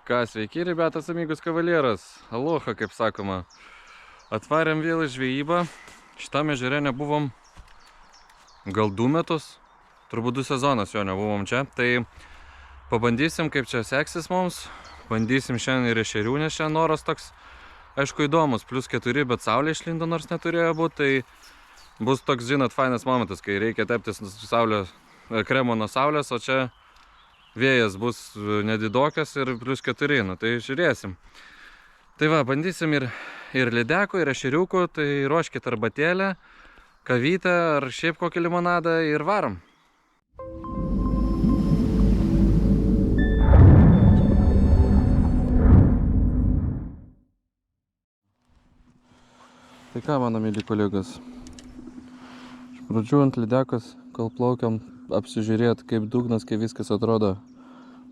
Ką, sveiki, rebetas, amigos kavalieras. Aloha, kaip sakoma. Atvarėm vėl į žvejybą. Šitame ežere nebuvom gal 2 metus. Turbūt 2 sezonas jo nebuvom čia. Tai pabandysim, kaip čia seksis mums. Bandysim šiandien ir ešerių, nes šiandien oras toks, aišku, įdomus. +4, bet saulė išlindo, nors neturėjo būti. Tai bus toks, žinot, fainas momentas, kai reikia teptis kremo nuo saulės, o čia vėjas bus nedidokas ir +4, nu tai žiūrėsim. Tai va, bandysim ir lydeko, ir ešeriukų, tai ruoškit arbatėlę, kavytę ar šiaip kokį limonadą ir varom. Tai ką, mano myli kolegos, iš pradžių ant lydekos, kol plaukiam, apsižiūrėt, kaip dugnas, kaip viskas atrodo,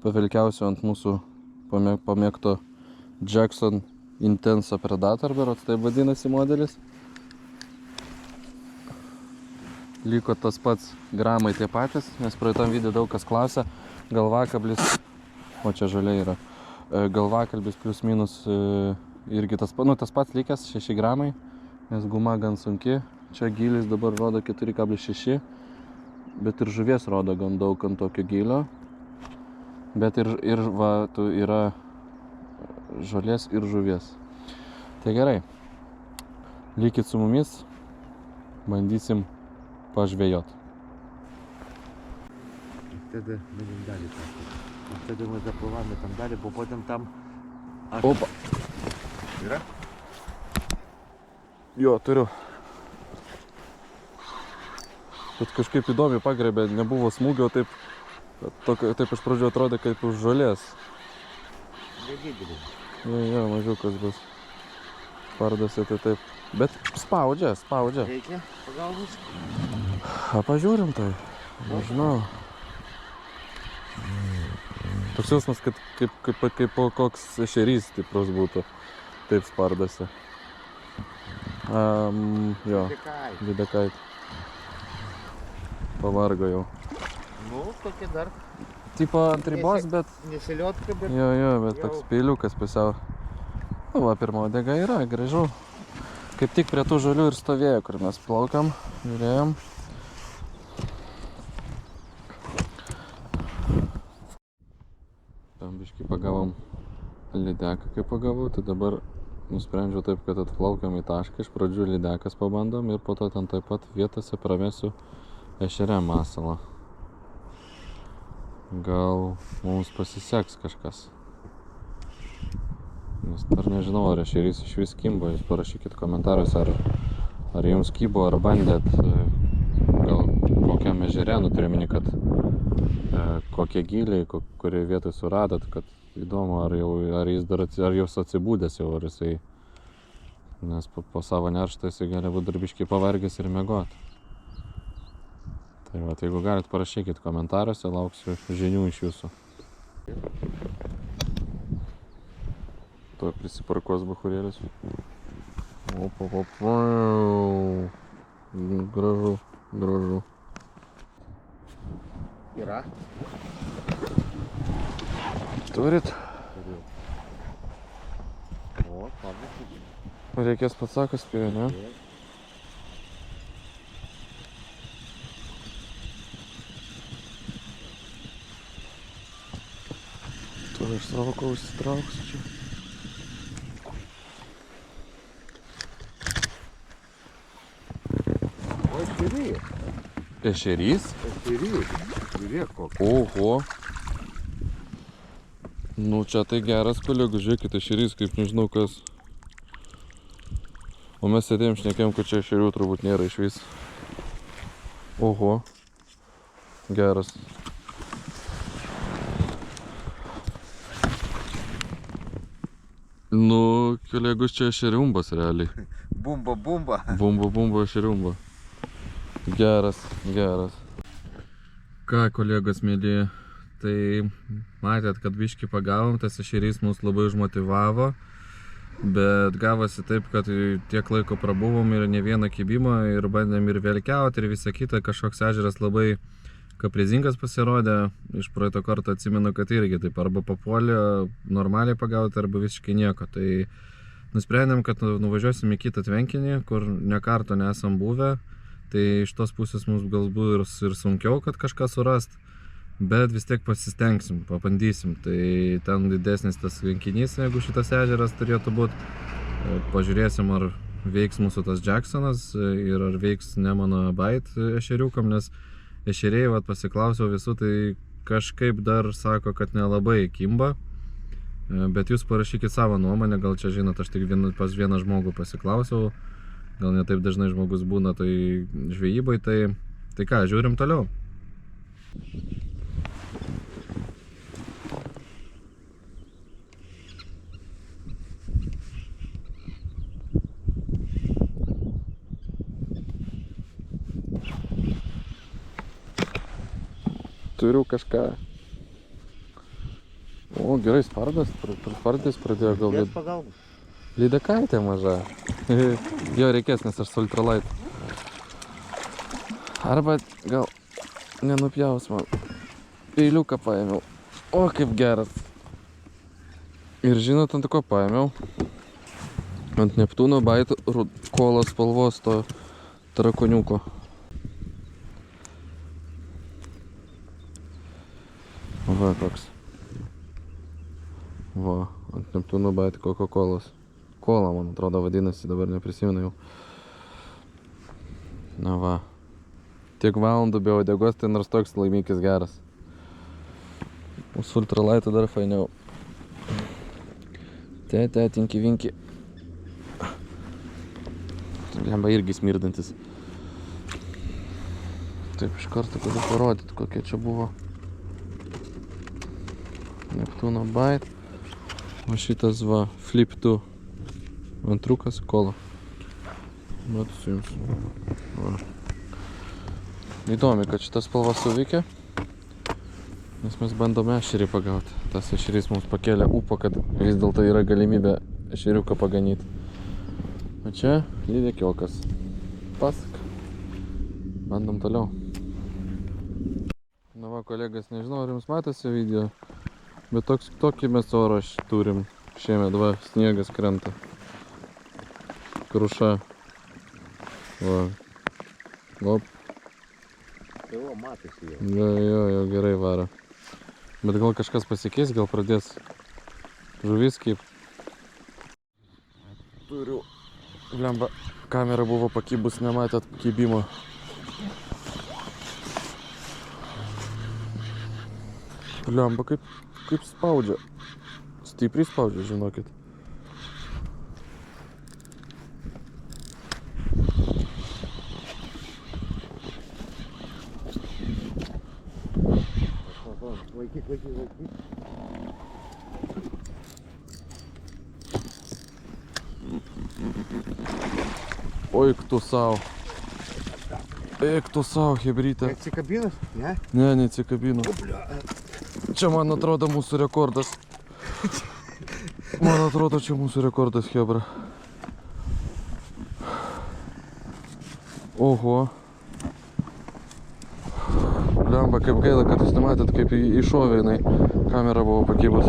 pavilkiausiu ant mūsų pamėgto Jackson Intensa Predator, berods tai vadinasi modelis. Liko tas pats gramai tie patys, nes praeitam video daug kas klausia, galvakablis, o čia žalia yra, galvakalbis plius minus irgi tas pats likęs, 6 gramai, nes guma gan sunki, čia gilis dabar rodo 4,6, bet ir žuvies rodo gan daug ant tokio gylio. Bet ir va, yra žolės ir žuvies. Tai gerai, likit su mumis, bandysim pažvejot. Wtedy będziemy dalej patrzeć. Wtedy my zapływamy tam dalej, bo potem tam... Opa! Yra? Jo, turiu. Bet kažkaip įdomiai pagrebė, nebuvo smūgio, taip iš pradžių atrodė kaip už žolės. Jo, mažiukas bus. Pardasi tai taip. Bet spaudžia. Reikia pagalbos? Pažiūrim tai. Nežinau. Toks jausmas, kad kaip koks ešerys stiprus būtų. Taip spardasi. Jo, lydekai. Pavargo jau. Nu, tokia dar. Tipo ant ribos, bet... Nesiliotka, bet... Jo, bet toks peiliukas pusiau. Nu, va, pirma uodega yra, gražu. Kaip tik prie tų žolių ir stovėjo, kur mes plaukam, žiūrėjom. Tam biškį pagavom lydeką, kaip pagavau, tai dabar nusprendžiau taip, kad atplaukiam į tašką. Iš pradžių lydekas pabandom ir po to ten taip pat vietose pramesiu ešeriam masalą. Gal mums pasiseks kažkas. Nes dar nežinau, ar ešerys iš vis kimbo. Jūs parašykit komentaruose, ar jums kybo, ar bandėt gal kokiam ežere, turiu omeny, kad kokie gyliai, kurie vietoj suradot, kad įdomu, ar jūs atsibūdęs jau, ar jisai, nes po savo nerštą jisai gali būt darbiškai pavargęs ir miegot. Tai va, jeigu galit, parašykit komentaruose, lauksiu žinių iš jūsų. Tuo prisiparkuos bachurėlis. Opa. Gražu. Yra? Turit? Turiu. O, pabūkit. Reikės pats sakas spėjo, ne? Iš savo ko užsitrauksiu čia. O, ešerys. Ešerys? Ešerys. Žiūrėk kokį. Oho. Nu, čia tai geras kolegų, žiūrėkit, ešerys kaip nežinau kas. O mes sėdėjom šnekėjom, kad čia ešerių turbūt nėra iš vis. Oho. Geras. Nu, kolegos, čia ešeriumbas realiai. Bumba. Bumba ešeriumba. Geras. Ką, kolegos mėly, tai matėt, kad biškį pagavom, tas ešerys mus labai užmotivavo. Bet gavosi taip, kad tiek laiko prabuvom ir ne vieną kibimą ir bandėm ir velkiauti ir visą kitą, kažkoks ežeras labai kaprizingas pasirodė, iš praeito karto atsimenu, kad irgi taip arba papuolė normaliai pagauti, arba visiškai nieko. Tai nusprendėm, kad nuvažiuosim į kitą tvenkinį, kur ne karto nesam buvę. Tai iš tos pusės mums galbūt ir sunkiau, kad kažką surast, bet vis tiek pasistengsim, pabandysim. Tai ten didesnis tas tvenkinys, jeigu šitas ežeras turėtų būti. Pažiūrėsim, ar veiks mūsų tas Jacksonas ir ar veiks Nemuno Bait ešeriukam, nes ešeriai, pasiklausiau visų, tai kažkaip dar sako, kad nelabai kimba. Bet jūs parašykit savo nuomonę, gal čia žinot, aš tik pas vieną žmogų pasiklausiau, gal ne taip dažnai žmogus būna tai žvejybai, tai ką, žiūrim toliau. Turiu kažką. O, gerai, spardas pradėjo gal lydekaitė maža. Jo reikės, nes aš su ultralight. Arba gal nenupjaus man. Peiliuką paėmiau. O, kaip geras. Ir žinot, ant ko paėmiau? Ant Neptūno Bait kolos spalvos to trakoniuko. Va, koks. Va, ant Neptūno Bait Coca-Colos. Kola, man atrodo, vadinasi, dabar neprisimenu jau. Na va. Tiek valandų be uodegos, tai nors toks laimikis geras. Su ultralightu dar fainiau. Tinki vinki. Lemba irgi smirdantis. Taip, iš karto galiu parodyti, kokie čia buvo. Neptūno Bait. O šitas va, Flip 2. Antrukas, kola. Matosi jums. Va. Įdomi, kad šitas spalva suveikia. Nes mes bandome ešerį pagauti. Tas ešerys mums pakėlė ūpą, kad vis dėlto yra galimybė ešeriuką paganyti. O čia lydekiokas. Pasak. Bandom toliau. Na va, kolegas, nežinau, ar jums matosi video. Bet tokį mes orą turim šiemet, va, sniegas krenta. Kruša. Va. Op. Jo, matosi jau. Jo, gerai varo. Bet gal kažkas pasikeis, gal pradės žuvis kaip. Turiu. Blemba, kamera buvo pakibus, nematėt kibimo. Blemba, kaip spaudžia. Stipriai spaudžia, žinokit. Laikyk. Eik tu sau. Eik tu sau, hebrytė. Atsikabinus? Ne? Ne, neatsikabinu. Čia, man atrodo, mūsų rekordas. Man atrodo, čia mūsų rekordas, hebra. Oho. Blemba, kaip gaila, kad jūs nematėt, kaip iššovė jinai. Kamera buvo pakibus.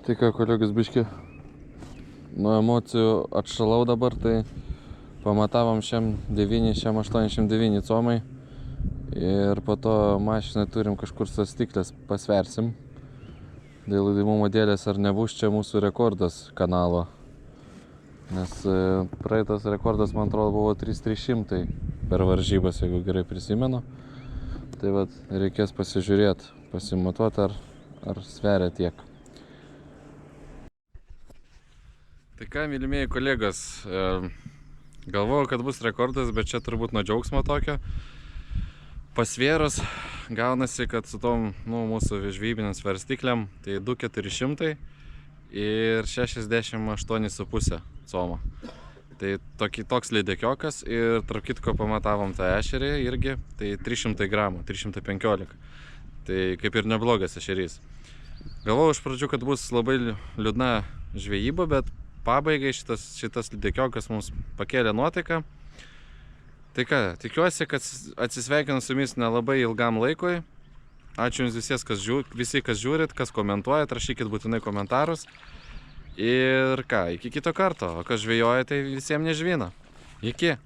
Tai ką, kolegos, biški, nuo emocijų atšalau dabar, tai pamatavom šiam 89 comai ir po to mašinai turim kažkur svarstyklės pasversim. Dėl įdomumo dėlės, ar nebus čia mūsų rekordas kanalo. Nes praeitas rekordas, man atrodo, buvo 3300 per varžybas, jeigu gerai prisimenu. Tai vat, reikės pasižiūrėti, pasimatuoti, ar sveria tiek. Tai ką, mylimieji kolegos, galvojau, kad bus rekordas, bet čia turbūt nuo džiaugsmo tokio. Pasvėrus gaunasi, kad su tom mūsų žvejybiniam svarstyklėm tai 2400 ir 68,5 como. Tai toks lydekiokas ir tarp kitko pamatavom tą ešerį irgi, tai 300 gramų, 315. Tai kaip ir neblogas ešerys. Galvojau iš pradžių, kad bus labai liūdna žvejyba, bet pabaigai šitas lydekiokas mums pakėlė nuotaiką. Tai ką, tikiuosi, kad atsisveikinu su jumis nelabai ilgam laikui. Ačiū jums visi, kas žiūrit, kas komentuojat, rašykit būtinai komentarus. Ir ką, iki kito karto, o kas žvejoja, tai visiems nežvina. Iki.